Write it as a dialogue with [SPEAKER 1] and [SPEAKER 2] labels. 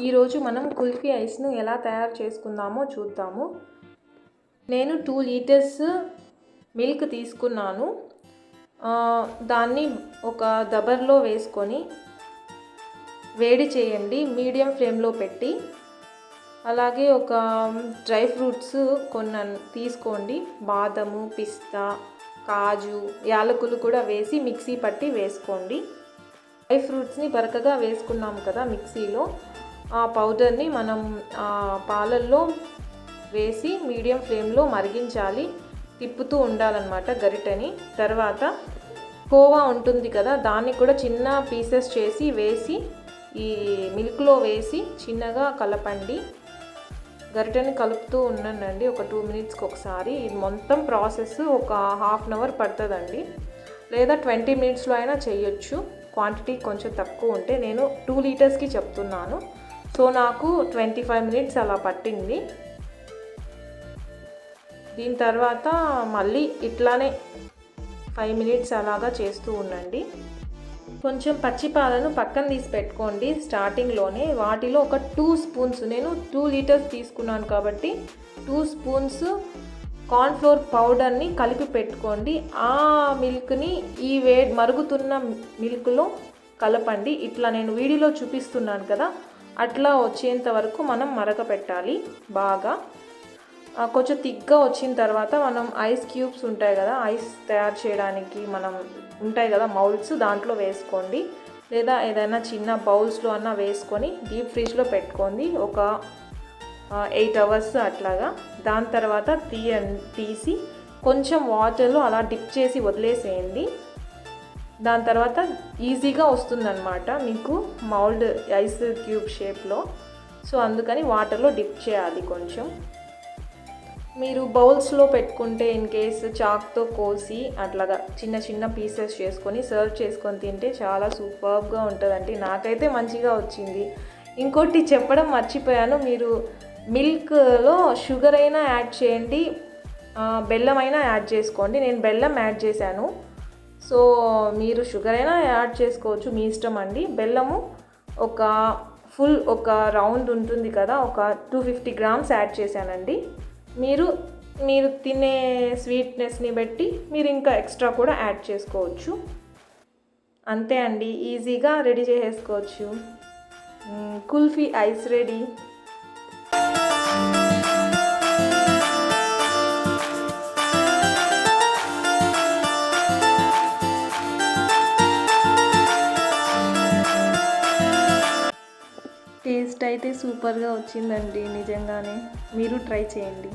[SPEAKER 1] ఈరోజు మనం కుల్ఫీ ఐస్ను ఎలా తయారు చేసుకుందామో చూద్దాము. నేను 2 లీటర్స్ మిల్క్ తీసుకున్నాను. దాన్ని ఒక దబర్లో వేసుకొని వేడి చేయండి మీడియం ఫ్లేమ్లో పెట్టి. అలాగే ఒక డ్రై ఫ్రూట్స్ కొన్ని తీసుకోండి. బాదము, పిస్తా, కాజు, యాలకులు కూడా వేసి మిక్సీ పట్టి వేసుకోండి. డ్రై ఫ్రూట్స్ని బరకగా వేసుకున్నాం కదా మిక్సీలో, ఆ పౌడర్ని మనం పాలల్లో వేసి మీడియం ఫ్లేమ్లో మరిగించాలి. తిప్పుతూ ఉండాలన్నమాట గరిటెని. తర్వాత కోవా ఉంటుంది కదా, దాన్ని కూడా చిన్న పీసెస్ చేసి వేసి ఈ మిల్క్లో వేసి చిన్నగా కలపండి. గరిటెని కలుపుతూ ఉండండి ఒక 2 మినిట్స్కి ఒకసారి. ఇది మొత్తం ప్రాసెస్ ఒక హాఫ్ అన్ అవర్ పడుతుందండి, లేదా 20 మినిట్స్లో అయినా చేయొచ్చు. క్వాంటిటీ కొంచెం తక్కువ ఉంటే, నేను 2 లీటర్స్కి చెప్తున్నాను. సో నాకు 25 మినిట్స్ అలా పట్టింది. దీని తర్వాత మళ్ళీ ఇట్లానే 5 మినిట్స్ అలాగా చేస్తూ ఉండండి. కొంచెం పచ్చి పాలను పక్కన తీసి పెట్టుకోండి స్టార్టింగ్లోనే. వాటిలో ఒక 2 స్పూన్స్, నేను 2 లీటర్స్ తీసుకున్నాను కాబట్టి 2 స్పూన్స్ కార్న్ఫ్లోర్ పౌడర్ని కలిపి పెట్టుకోండి. ఆ మిల్క్ని ఈ మరుగుతున్న మిల్క్లో కలపండి. ఇట్లా నేను వీడియోలో చూపిస్తున్నాను కదా, అట్లా వచ్చేంత వరకు మనం మరగపెట్టాలి బాగా. కొంచెం థిక్గా వచ్చిన తర్వాత మనం ఐస్ క్యూబ్స్ ఉంటాయి కదా, ఐస్ తయారు చేయడానికి మనం ఉంటాయి కదా మౌల్డ్స్, దాంట్లో వేసుకోండి. లేదా ఏదైనా చిన్న బౌల్స్లో అన్నా వేసుకొని డీప్ ఫ్రిడ్జ్లో పెట్టుకోండి ఒక 8 అవర్స్ అట్లాగా. దాని తర్వాత తీసి కొంచెం వాటర్లో అలా డిప్ చేసి వదిలేసేయండి. దాని తర్వాత ఈజీగా వస్తుందన్నమాట మీకు మౌల్డ్ ఐస్ క్యూబ్ షేప్లో. సో అందుకని వాటర్లో డిప్ చేయాలి కొంచెం. మీరు బౌల్స్లో పెట్టుకుంటే ఇన్ కేస్ చాక్తో కోసి అట్లాగా చిన్న చిన్న పీసెస్ చేసుకొని సర్వ్ చేసుకొని తింటే చాలా సూపర్గా ఉంటుందండి. నాకైతే మంచిగా వచ్చింది. ఇంకోటి చెప్పడం మర్చిపోయాను, మీరు మిల్క్లో షుగర్ అయినా యాడ్ చేయండి, బెల్లం అయినా యాడ్ చేసుకోండి. నేను బెల్లం యాడ్ చేశాను. సో మీరు షుగర్ అయినా యాడ్ చేసుకోవచ్చు, మీ ఇష్టం అండి. బెల్లము ఒక రౌండ్ ఉంటుంది కదా, ఒక 250 గ్రామ్స్ యాడ్ చేశానండి. మీరు తినే స్వీట్నెస్ని బట్టి మీరు ఇంకా ఎక్స్ట్రా కూడా యాడ్ చేసుకోవచ్చు. అంతే అండి, ఈజీగా రెడీ చేసేసుకోవచ్చు. Kulfi ice ready. టేస్ట్ అయితే సూపర్గా వచ్చిందండి నిజంగానే. మీరు ట్రై చేయండి.